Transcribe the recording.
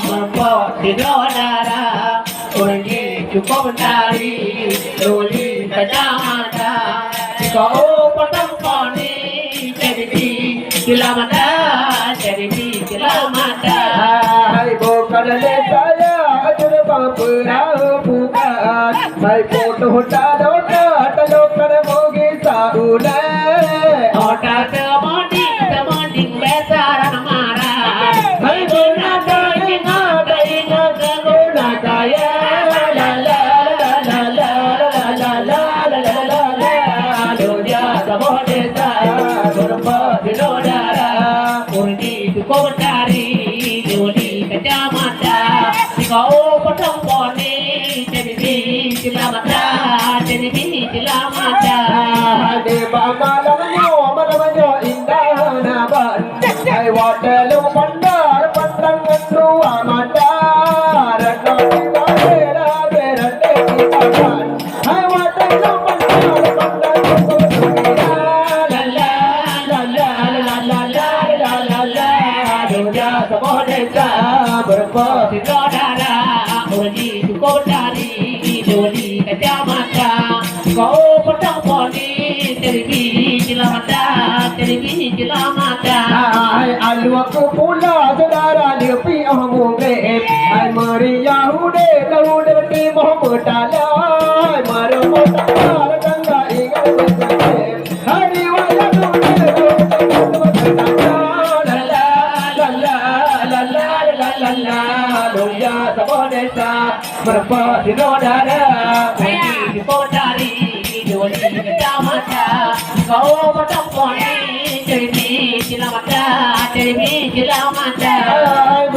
Marpotidodara, Uli Chukotari, Uli Kajamata, Ko Potaponi, Cheripi, Kilamata, Cheripi, Kilamata, Hai Bokadale Saya, Ajurapapura Puka, Hai Poto Hotadota, Talokara Mogi Saula, Ota Tamodi, Besara Mara, Hai Bonata, Inga, Gonataya, la la la la la la la la la la la, Doja Sabodeta, Marpotidodara, Uli Chukotari, Uli Kajamata, Ko Potaponi, Cheripi, Kilamata, Cheripi, Kilamata. Deva Malamanyo, Malamanyo, Indanaban, I want a little wonder, Pandangandu Amadar, and not in the Vera, Vera, I want a little wonder, Pandangandu la la la la la la la la la la, Doja Sabodeta, Marpotidodara, Uli Chukotari, Uli Kajamata, Ko Potaponi, Cheripi, Kilamata, Cheripi, Kilamata. I look Pula, Sadara, Lipi, Amore, I Maria, who did the team of Mutala, Maramota, Ganga, Eagle, Hari, la la la la la, Loya, Saboneta, Marpotidodara, Uli Chukotari, Uli Kajamata, Ko Potaponi, Cheripi, Kilamata, Cheripi, Kilamata. I